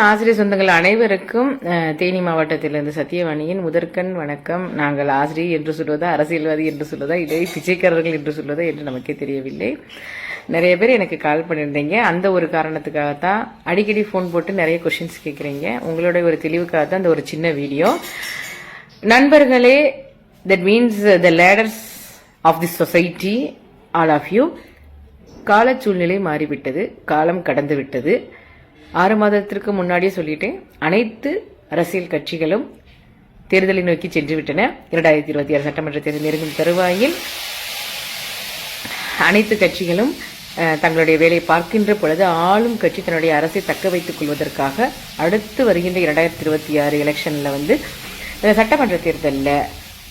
ஆசிரியர் சொந்தங்கள் அனைவருக்கும் தேனி மாவட்டத்திலிருந்து சத்தியவாணியின் முதற்கண் வணக்கம். நாங்கள் ஆசிரியர் என்று சொல்வதா, அரசியல்வாதி என்று சொல்வதா, இதை பிச்சைக்காரர்கள் என்று சொல்வதா என்று நமக்கே தெரியவில்லை. நிறைய பேர் எனக்கு கால் பண்ணியிருந்தீங்க. அந்த ஒரு காரணத்துக்காகத்தான் அடிக்கடி ஃபோன் போட்டு நிறைய கொஸ்டின்ஸ் கேட்குறீங்க. உங்களுடைய ஒரு தெளிவுக்காக தான் இந்த ஒரு சின்ன வீடியோ. நண்பர்களே, that means the ladders of the society, all of you, கால சூழ்நிலை மாறிவிட்டது, காலம் கடந்து விட்டது. 6 மாதத்திற்கு முன்னாடியே சொல்லிட்டேன், அனைத்து அரசியல் கட்சிகளும் தேர்தலை நோக்கி சென்று விட்டன. 2026 சட்டமன்ற தேர்தல் நெருங்கும் தருவாயில் அனைத்து கட்சிகளும் தங்களுடைய வேலையை பார்க்கின்ற பொழுது ஆளும் கட்சி தன்னுடைய அரசை தக்க வைத்துக் கொள்வதற்காக அடுத்து வருகின்ற 2026 எலெக்ஷன்ல சட்டமன்ற தேர்தலில்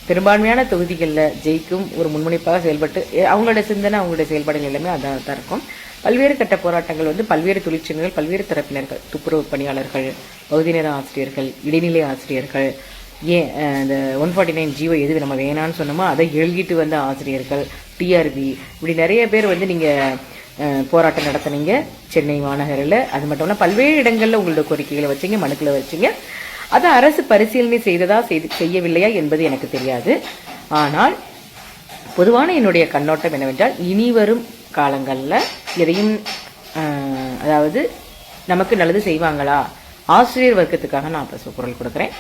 பெரும்பான்மையான தொகுதிகளில் ஜெயிக்கும் ஒரு முன்முனைப்பாக செயல்பட்டு அவங்களோட சிந்தனை, அவங்களுடைய செயல்பாடுகள் எல்லாமே அதாக தான் இருக்கும். பல்வேறு கட்ட போராட்டங்கள் பல்வேறு தொழிற்சங்கங்கள், பல்வேறு தரப்பினர்கள், துப்புரவு பணியாளர்கள், பகுதி நேர ஆசிரியர்கள், இடைநிலை ஆசிரியர்கள், ஏன் இந்த 149 ஜீவோ எது நம்ம வேணான்னு சொன்னோமோ அதை எழுதிட்டு வந்த ஆசிரியர்கள், டிஆர்பி, இப்படி நிறைய பேர் நீங்கள் போராட்டம் நடத்தினீங்க சென்னை மாநகரில். அது மட்டும் இல்லாமல் பல்வேறு இடங்களில் உங்களோட கோரிக்கைகளை வச்சிங்க, மனுக்களை வச்சிங்க. அதை அரசு பரிசீலனை செய்ததா செய்யவில்லையா என்பது எனக்கு தெரியாது. ஆனால் பொதுவான என்னுடைய கண்ணோட்டம் என்னவென்றால், இனி வரும் காலங்களில் எதையும் அதாவது நமக்கு நல்லது செய்வாங்களா, ஆசிரியர் வர்க்கத்துக்காக நான் இப்போ குரல் கொடுக்குறேன்.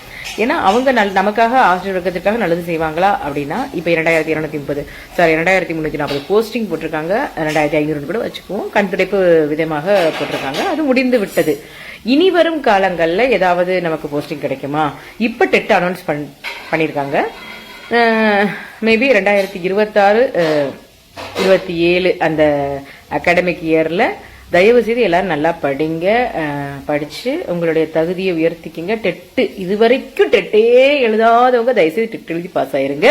ஏன்னா அவங்க நமக்காக ஆசிரியர் வர்க்கத்துக்காக நல்லது செய்வாங்களா அப்படின்னா, இப்போ 2340 போஸ்டிங் போட்டிருக்காங்க. 2500 கூட வச்சுக்குவோம், கண்துடைப்பு விதமாக போட்டிருக்காங்க. அது முடிந்து விட்டது. இனி வரும் காலங்களில் ஏதாவது நமக்கு போஸ்டிங் கிடைக்குமா? இப்போ டெட் அனௌன்ஸ் பண்ணியிருக்காங்க. மேபி 2026-27 அந்த அகாடமிக் இயரில் தயவு செய்து எல்லாரும் நல்லா படிங்க, படிச்சு உங்களுடைய தகுதியை உயர்த்திக்கிங்க. டெட்டு இதுவரைக்கும் டெட்டே எழுதாதவங்க தயவுசெய்து டெட் எழுதி பாஸ் ஆயிருங்க.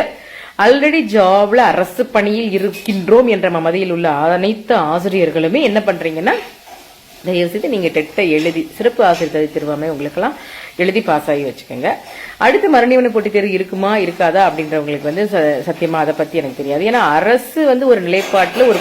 ஆல்ரெடி ஜாப்ல அரசு பணியில் இருக்கின்றோம் என்ற மமதியில் உள்ள அனைத்து ஆசிரியர்களுமே என்ன பண்றீங்கன்னா, தயவு செய்து நீங்க டெட்டை எழுதி சிறப்பு ஆசிரியர் தகுதி திருவாமை உங்களுக்கெல்லாம் எழுதி பாஸ் ஆகி வச்சுக்கோங்க. அடுத்து மறுநியமன போட்டித் தேர்வு இருக்குமா இருக்காதா அப்படின்றவங்களுக்கு சத்தியமா அதை பத்தி எனக்கு தெரியாது. ஏன்னா அரசு ஒரு நிலைப்பாட்டுல ஒரு